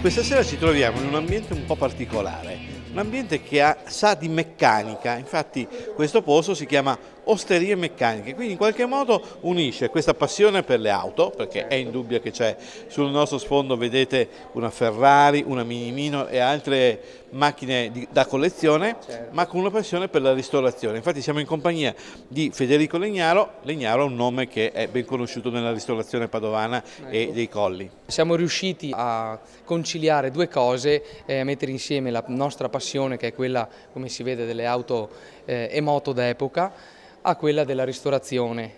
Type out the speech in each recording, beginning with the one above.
Questa sera ci troviamo in un ambiente un po' particolare, un ambiente che sa di meccanica, infatti questo posto si chiama Osterie Meccaniche, quindi in qualche modo unisce questa passione per le auto, perché è indubbio che c'è sul nostro sfondo, vedete, una Ferrari, una Minimino e altre macchine da collezione, ma con una passione per la ristorazione. Infatti siamo in compagnia di Federico Legnaro. Legnaro è un nome che è ben conosciuto nella ristorazione padovana e dei Colli. Siamo riusciti a conciliare due cose, mettere insieme la nostra passione, che è quella, come si vede, delle auto e moto d'epoca, a quella della ristorazione.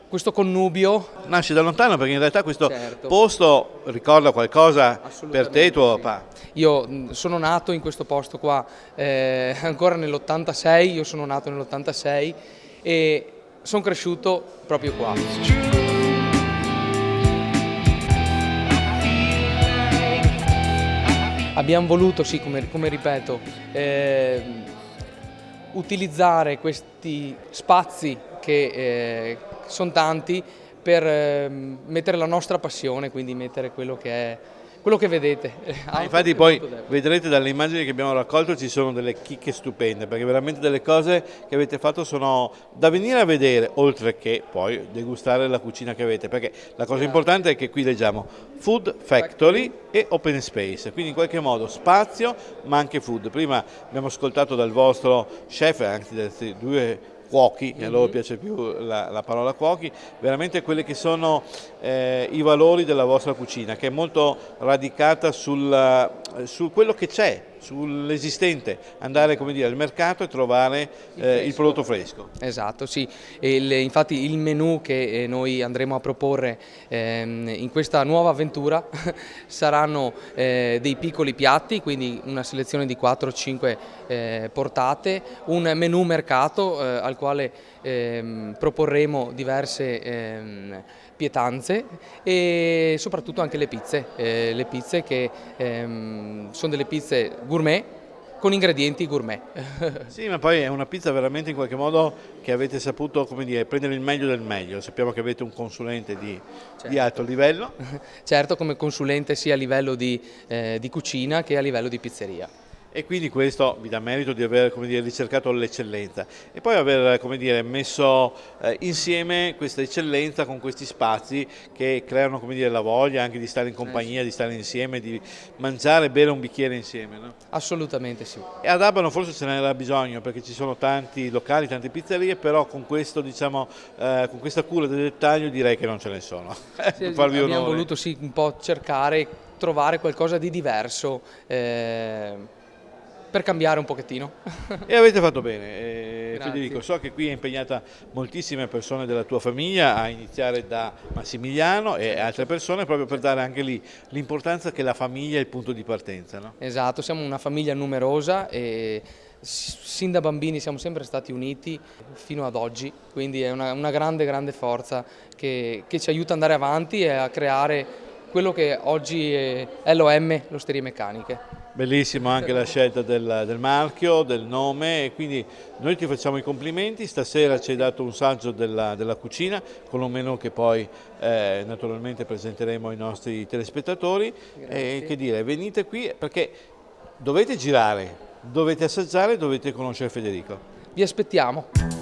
Questo connubio nasce da lontano, perché in realtà questo posto ricorda qualcosa per te e tuo papà. Io sono nato in questo posto qua ancora nell'86, io sono nato nell'86 e sono cresciuto proprio qua. Abbiamo voluto, sì, come ripeto, utilizzare questi spazi che sono tanti per mettere la nostra passione, quindi mettere quello che vedete. Infatti poi vedrete dalle immagini che abbiamo raccolto, ci sono delle chicche stupende, perché veramente delle cose che avete fatto sono da venire a vedere, oltre che poi degustare la cucina che avete, perché la cosa importante è che qui leggiamo Food Factory e Open Space, quindi in qualche modo spazio ma anche food. Prima abbiamo ascoltato dal vostro chef, anzi dai due cuochi, a loro piace più la parola cuochi, veramente quelli che sono i valori della vostra cucina, che è molto radicata su quello che c'è, sull'esistente, andare, come dire, al mercato e trovare il prodotto fresco. Esatto, sì, infatti il menù che noi andremo a proporre in questa nuova avventura saranno dei piccoli piatti, quindi una selezione di 4-5 portate, un menù mercato al quale proporremo diverse pietanze e soprattutto anche le pizze che sono delle pizze gourmet con ingredienti gourmet. Sì, ma poi è una pizza veramente in qualche modo che avete saputo, come dire, prendere il meglio del meglio. Sappiamo che avete un consulente di alto livello. Certo, come consulente sia a livello di cucina che a livello di pizzeria. E quindi questo vi dà merito di aver, come dire, ricercato l'eccellenza e poi aver, come dire, messo insieme questa eccellenza con questi spazi che creano, come dire, la voglia anche di stare in compagnia, di stare insieme, di mangiare e bere un bicchiere insieme, no? Assolutamente sì. E ad Abano forse ce n'era bisogno, perché ci sono tanti locali, tante pizzerie, però con questo, diciamo, con questa cura del dettaglio direi che non ce ne sono. Sì, abbiamo voluto sì, un po' cercare, trovare qualcosa di diverso per cambiare un pochettino. E avete fatto bene, Federico, so che qui è impegnata moltissime persone della tua famiglia, a iniziare da Massimiliano e altre persone, proprio per dare anche lì l'importanza che la famiglia è il punto di partenza, no? Esatto, siamo una famiglia numerosa e sin da bambini siamo sempre stati uniti fino ad oggi, quindi è una grande forza che ci aiuta ad andare avanti e a creare quello che oggi è l'OM, l'Osterie Meccaniche. Bellissima anche la scelta del marchio, del nome, e quindi noi ti facciamo i complimenti. Stasera ci hai dato un saggio della cucina con un menù che poi naturalmente presenteremo ai nostri telespettatori. E che dire, venite qui perché dovete girare, dovete assaggiare, dovete conoscere Federico. Vi aspettiamo.